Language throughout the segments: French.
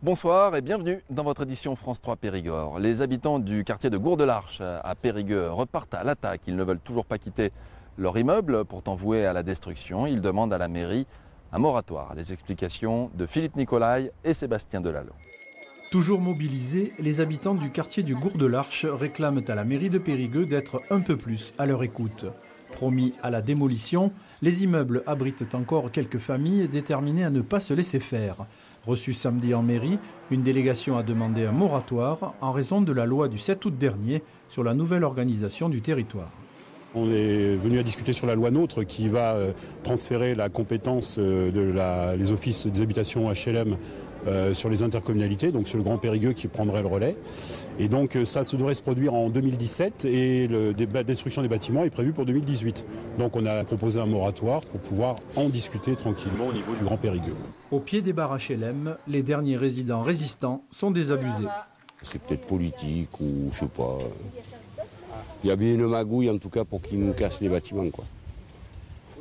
Bonsoir et bienvenue dans votre édition France 3 Périgord. Les habitants du quartier de Gour-de-l'Arche à Périgueux repartent à l'attaque. Ils ne veulent toujours pas quitter leur immeuble, pourtant voué à la destruction. Ils demandent à la mairie un moratoire. Les explications de Philippe Nicolai et Sébastien Delalot. Toujours mobilisés, les habitants du quartier du Gour-de-l'Arche réclament à la mairie de Périgueux d'être un peu plus à leur écoute. Promis à la démolition, les immeubles abritent encore quelques familles déterminées à ne pas se laisser faire. Reçu samedi en mairie, une délégation a demandé un moratoire en raison de la loi du 7 août dernier sur la nouvelle organisation du territoire. On est venu à discuter sur la loi NOTRe qui va transférer la compétence les offices des habitations HLM sur les intercommunalités, donc sur le Grand Périgueux qui prendrait le relais. Et donc ça devrait se produire en 2017 et la destruction des bâtiments est prévue pour 2018. Donc on a proposé un moratoire pour pouvoir en discuter tranquillement au niveau du Grand Périgueux. Au pied des barres HLM, les derniers résidents résistants sont désabusés. C'est peut-être politique ou je sais pas. Il y a bien une magouille en tout cas pour qu'ils nous cassent les bâtiments, quoi.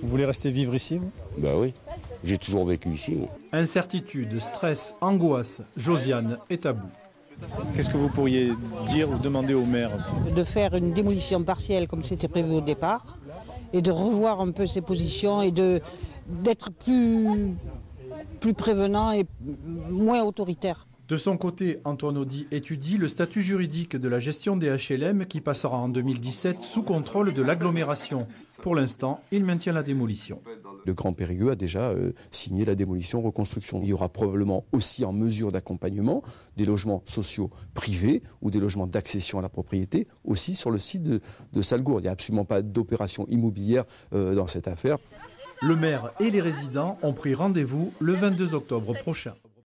Vous voulez rester vivre ici, vous ? Ben oui, j'ai toujours vécu ici, moi. Incertitude, stress, angoisse, Josiane est à bout. Qu'est-ce que vous pourriez dire ou demander au maire ? De faire une démolition partielle comme c'était prévu au départ et de revoir un peu ses positions et d'être plus prévenant et moins autoritaire. De son côté, Antoine Audy étudie le statut juridique de la gestion des HLM qui passera en 2017 sous contrôle de l'agglomération. Pour l'instant, il maintient la démolition. Le Grand Périgueux a déjà signé la démolition-reconstruction. Il y aura probablement aussi en mesure d'accompagnement des logements sociaux privés ou des logements d'accession à la propriété aussi sur le site de Sallegourde. Il n'y a absolument pas d'opération immobilière dans cette affaire. Le maire et les résidents ont pris rendez-vous le 22 octobre prochain.